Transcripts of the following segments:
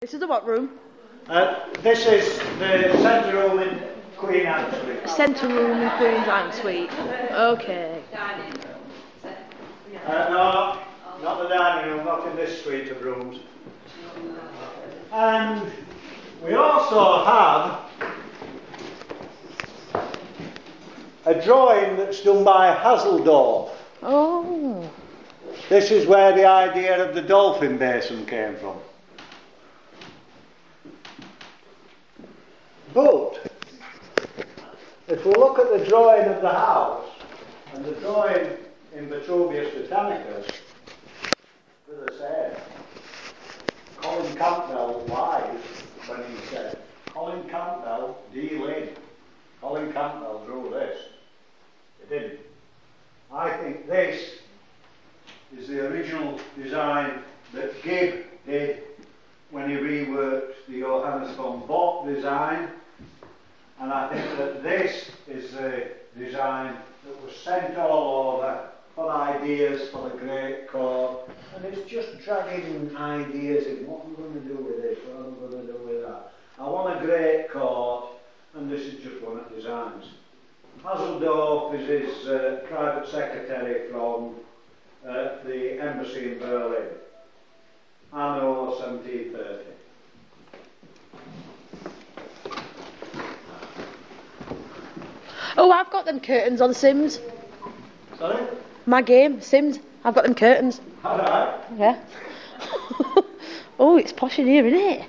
This is the what room? This is the centre room in Queen Anne Suite. Centre room in Queen Anne Suite. Okay. No, not the dining room, not in this suite of rooms. And we also have a drawing that's done by Haseldorff. Oh. This is where the idea of the dolphin basin came from. But if we look at the drawing of the house and the drawing in Vitruvius Britannicus, as I said, Colin Campbell lied when he said, Colin Campbell, D. Lynn. Colin Campbell drew this. He didn't. I think this is the original design that Gibb did when he reworked the Johannes von Bock design, and I think that this is the design that was sent all over for ideas for the Great Court, and it's just dragging ideas in. What am I going to do with this? What am I going to do with that? I want a Great Court, and this is just one of the designs. Haseldorff is his private secretary from the embassy in Berlin, anno 1730. Oh, I've got them curtains on Sims. Sorry? My game, Sims. I've got them curtains. Alright. Yeah. Oh, it's posh in here, isn't it?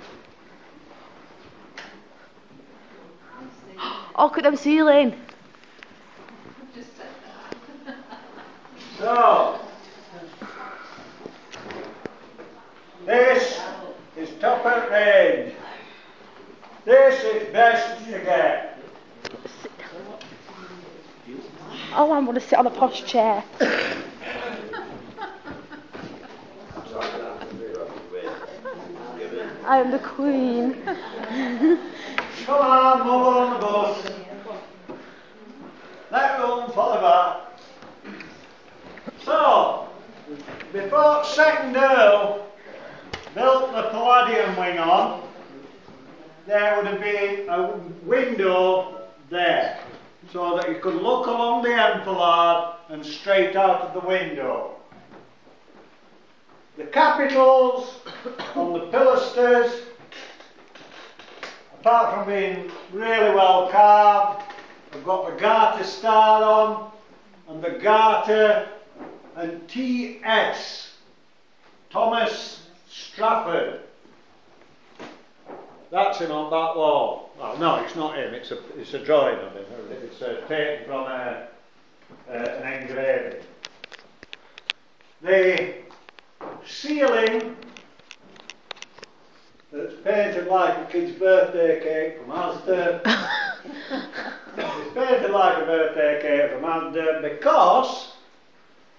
Oh, look at them ceiling. So, this is top of range. This is best to get. Oh, I want to sit on a posh chair. I am the queen. Come on, move on the bus. Let room for the bar. So, before second Earl built the Palladium wing on, there would have been a window there, so that you could look along the enfilade and straight out of the window. The capitals on the pilasters, apart from being really well carved, have got the Garter star on, and the Garter and T.S. Thomas Strafford. That's him on that wall. Well, no, it's not him. It's a drawing of him. It's taken from an engraving. The ceiling that's painted like a kid's birthday cake from Asda. It's painted like a birthday cake from Asda because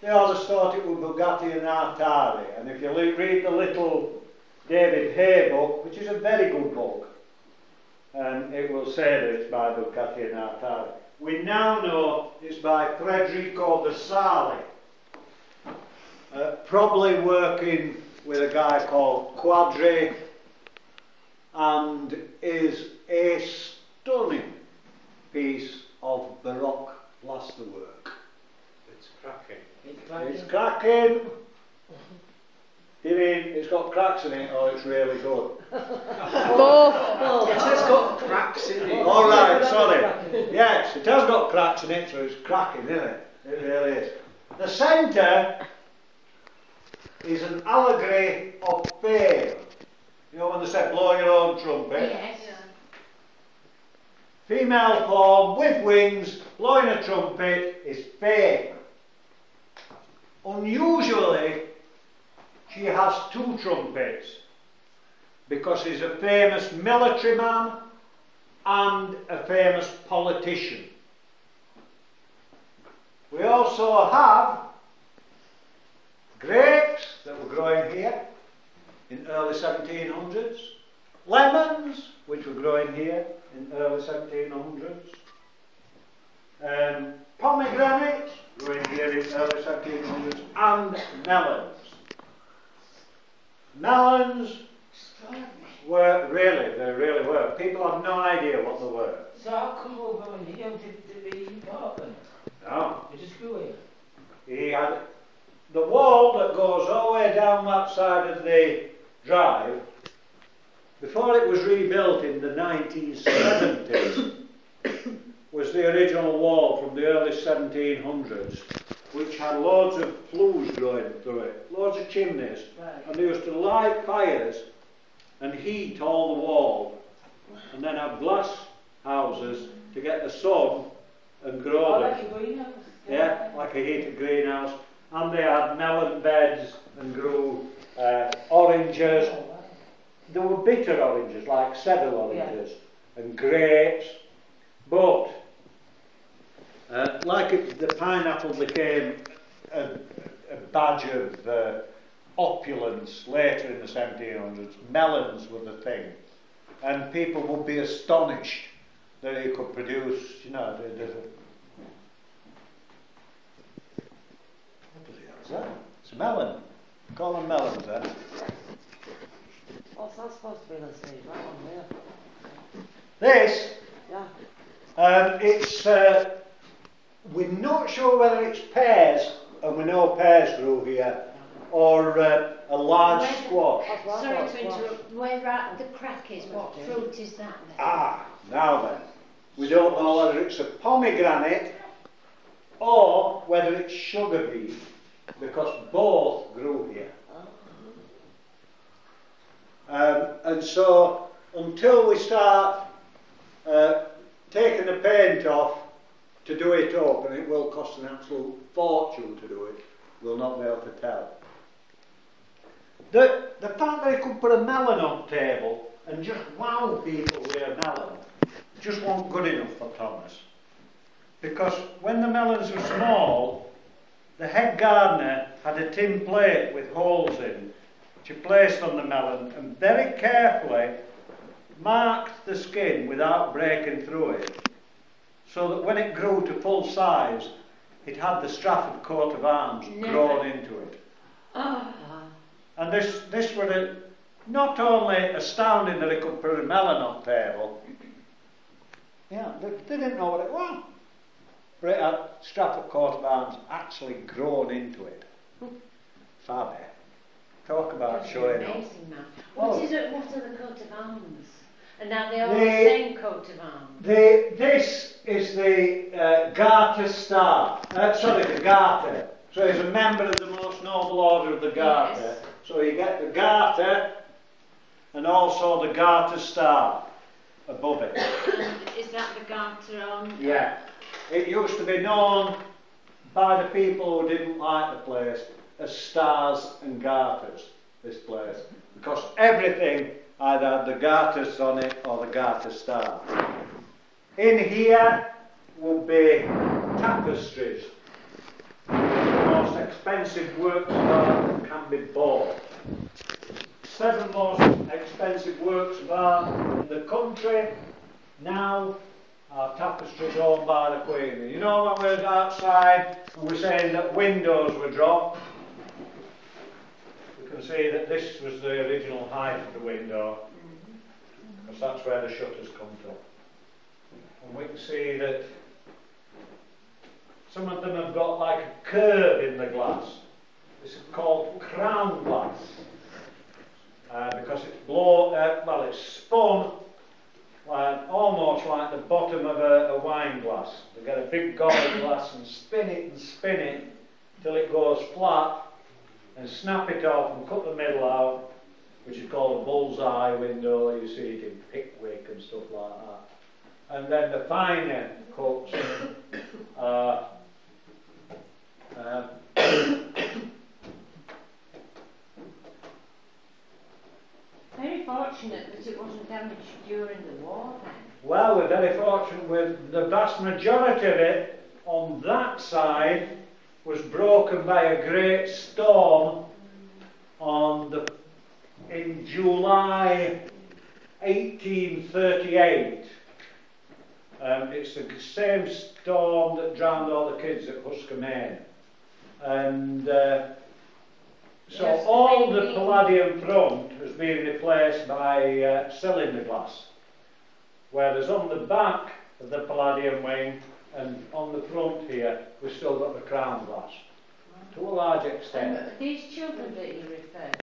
they always thought it was Bugatti and Artari, and if you read the little David Hay book, which is a very good book, it will say that it's by Bugatti and Artari. We now know it's by Federico de Sali, probably working with a guy called Quadri, and is a stunning piece of Baroque plasterwork. It's cracking. It's cracking. You mean it's got cracks in it, or it's really good? Both. It has got cracks in it. All right, sorry. Yes, it has got cracks in it, so it's cracking, isn't it? It really is. The centre is an allegory of fame. You know when they say blow your own trumpet? Yes. Female form with wings, blowing a trumpet is fame. Unusually, she has two trumpets because he's a famous military man and a famous politician. We also have grapes that were growing here in early 1700s, lemons which were growing here in early 1700s, pomegranates growing here in early 1700s, and melons. Melons were people have no idea what they were. So how come over here did the apartment? No. It just grew here. He had the wall that goes all the way down that side of the drive. Before it was rebuilt in the 1970s, was the original wall from the early 1700s, which had loads of flues growing through it, loads of chimneys, and they used to light fires and heat all the wall, and then have glass houses to get the sun and grow them. Like a greenhouse. Yeah, like a heated greenhouse. And they had melon beds and grew oranges. There were bitter oranges, like Seville oranges, and grapes. But, the pineapple became a badge of opulence later in the 1700s, melons were the thing. And people would be astonished that he could produce, what is that? It's a melon. Call them melons, then. What's that supposed to be, let's see, that one here? This, Yeah. it's, we're not sure whether it's pears, and we know pears grew here, or a large Where- squash. That's what I Sorry thought, to interrupt. Where the crack is, what fruit is that then? Ah, now then. We don't know whether it's a pomegranate or whether it's sugar beet, because both grew here. And so, until we start taking the paint off to do it up, and it will cost an absolute fortune to do it, we'll not be able to tell. The fact that he could put a melon on the table and just wow people with a melon just wasn't good enough for Thomas. Because when the melons were small, the head gardener had a tin plate with holes in, which he placed on the melon and very carefully marked the skin without breaking through it, so that when it grew to full size, it had the Stratford coat of arms grown into it. And this was not only astounding that he could put a melon on the table, they didn't know what it was. But it had Stratford coat of arms actually grown into it. Fabby. Talk about showing off. Amazing, man. What are the coat of arms? And now they all The- the same coat of arms. This is the Garter Star. The Garter. So he's a member of the most noble order of the Garter. Yes. So you get the Garter and also the Garter Star above it. And is that the garter on? Yeah. It used to be known by the people who didn't like the place as Stars and Garters, this place. Because everything either had the Garters on it or the Garter Star. In here would be tapestries. The most expensive works of art that can be bought. 7 most expensive works of art in the country now are tapestries owned by the Queen. You know, when we were outside and we were saying that windows were dropped, we can see that this was the original height of the window, because that's where the shutters come from. And we can see that some of them have got like a curve in the glass. This is called crown glass, because it's spun almost like the bottom of a wine glass. They get a big goblet glass and spin it till it goes flat, and snap it off and cut the middle out, which is called a bullseye window. You see it in Pickwick and stuff like that. And then the finer cuts Very fortunate that it wasn't damaged during the war then. well, we're very fortunate with the vast majority of it on that side was broken by a great storm in July 1838. It's the same storm that drowned all the kids at Husker Main. And so Yes, all the maybe. Palladium front has been replaced by cylinder glass. Whereas on the back of the Palladium wing and on the front here, we've still got the crown glass. To a large extent. And these children that you